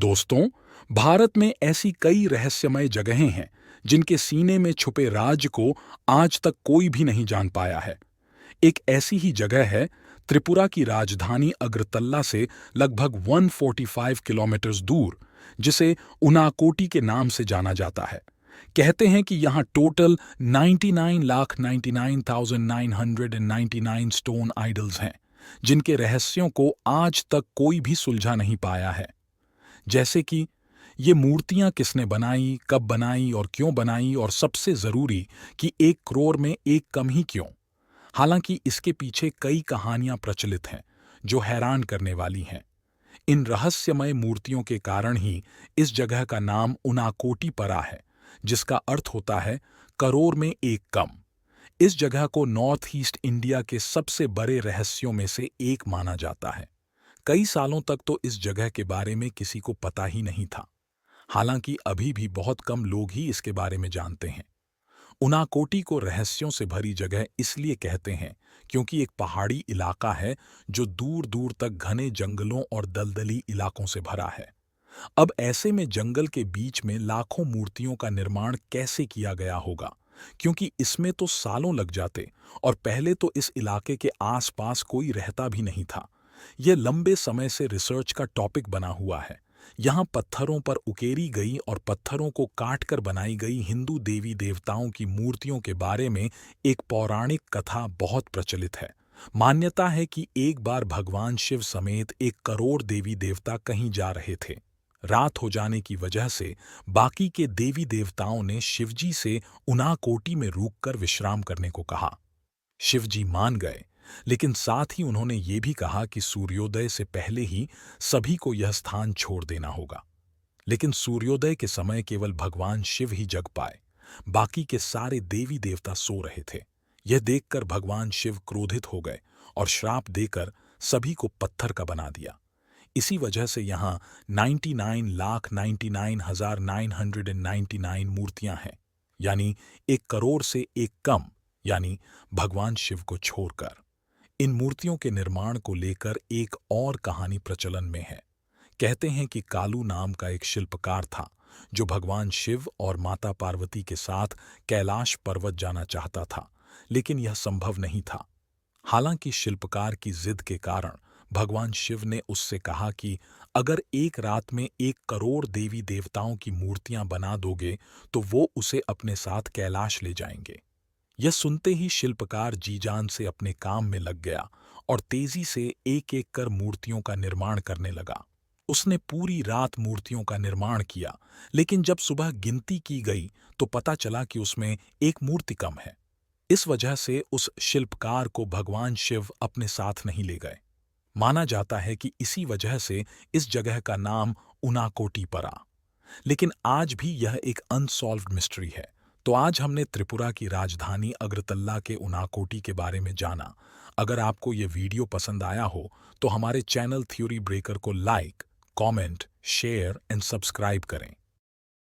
दोस्तों, भारत में ऐसी कई रहस्यमय जगहें हैं जिनके सीने में छुपे राज को आज तक कोई भी नहीं जान पाया है। एक ऐसी ही जगह है त्रिपुरा की राजधानी अगरतला से लगभग 145 किलोमीटर दूर, जिसे उनाकोटी के नाम से जाना जाता है। कहते हैं कि यहाँ टोटल 99,99,999 स्टोन आइडल्स हैं, जिनके रहस्यों को आज तक कोई भी सुलझा नहीं पाया है। जैसे कि ये मूर्तियां किसने बनाई, कब बनाई और क्यों बनाई, और सबसे जरूरी कि 1 करोड़ में एक कम ही क्यों। हालांकि इसके पीछे कई कहानियां प्रचलित हैं जो हैरान करने वाली हैं। इन रहस्यमय मूर्तियों के कारण ही इस जगह का नाम उनाकोटी पड़ा है, जिसका अर्थ होता है करोड़ में एक कम। इस जगह को नॉर्थ ईस्ट इंडिया के सबसे बड़े रहस्यों में से एक माना जाता है। कई सालों तक तो इस जगह के बारे में किसी को पता ही नहीं था। हालांकि अभी भी बहुत कम लोग ही इसके बारे में जानते हैं। उनाकोटी को रहस्यों से भरी जगह इसलिए कहते हैं क्योंकि एक पहाड़ी इलाका है जो दूर दूर तक घने जंगलों और दलदली इलाकों से भरा है। अब ऐसे में जंगल के बीच में लाखों मूर्तियों का निर्माण कैसे किया गया होगा, क्योंकि इसमें तो सालों लग जाते, और पहले तो इस इलाके के आसपास कोई रहता भी नहीं था। यह लंबे समय से रिसर्च का टॉपिक बना हुआ है। यहाँ पत्थरों पर उकेरी गई और पत्थरों को काटकर बनाई गई हिंदू देवी देवताओं की मूर्तियों के बारे में एक पौराणिक कथा बहुत प्रचलित है। मान्यता है कि एक बार भगवान शिव समेत 1 करोड़ देवी देवता कहीं जा रहे थे। रात हो जाने की वजह से बाकी के देवी देवताओं ने शिवजी से उनाकोटी में रुककर विश्राम करने को कहा। शिवजी मान गए, लेकिन साथ ही उन्होंने ये भी कहा कि सूर्योदय से पहले ही सभी को यह स्थान छोड़ देना होगा। लेकिन सूर्योदय के समय केवल भगवान शिव ही जग पाए। बाकी के सारे देवी देवता सो रहे थे। यह देखकर भगवान शिव क्रोधित हो गए और श्राप देकर सभी को पत्थर का बना दिया। इसी वजह से यहाँ 99,99,999 मूर्तियां हैं, यानी 1 करोड़ से एक कम, यानी भगवान शिव को छोड़कर। इन मूर्तियों के निर्माण को लेकर एक और कहानी प्रचलन में है। कहते हैं कि कालू नाम का एक शिल्पकार था जो भगवान शिव और माता पार्वती के साथ कैलाश पर्वत जाना चाहता था, लेकिन यह संभव नहीं था। हालांकि शिल्पकार की जिद के कारण भगवान शिव ने उससे कहा कि अगर एक रात में 1 करोड़ देवी देवताओं की मूर्तियां बना दोगे तो वो उसे अपने साथ कैलाश ले जाएंगे। यह सुनते ही शिल्पकार जी जान से अपने काम में लग गया और तेजी से एक एक कर मूर्तियों का निर्माण करने लगा। उसने पूरी रात मूर्तियों का निर्माण किया, लेकिन जब सुबह गिनती की गई तो पता चला कि उसमें एक मूर्ति कम है। इस वजह से उस शिल्पकार को भगवान शिव अपने साथ नहीं ले गए। माना जाता है कि इसी वजह से इस जगह का नाम उनाकोटी पड़ा। लेकिन आज भी यह एक अनसॉल्व्ड मिस्ट्री है। तो आज हमने त्रिपुरा की राजधानी अगरतला के उनाकोटी के बारे में जाना। अगर आपको ये वीडियो पसंद आया हो तो हमारे चैनल थ्योरी ब्रेकर को like, comment, share and subscribe करें।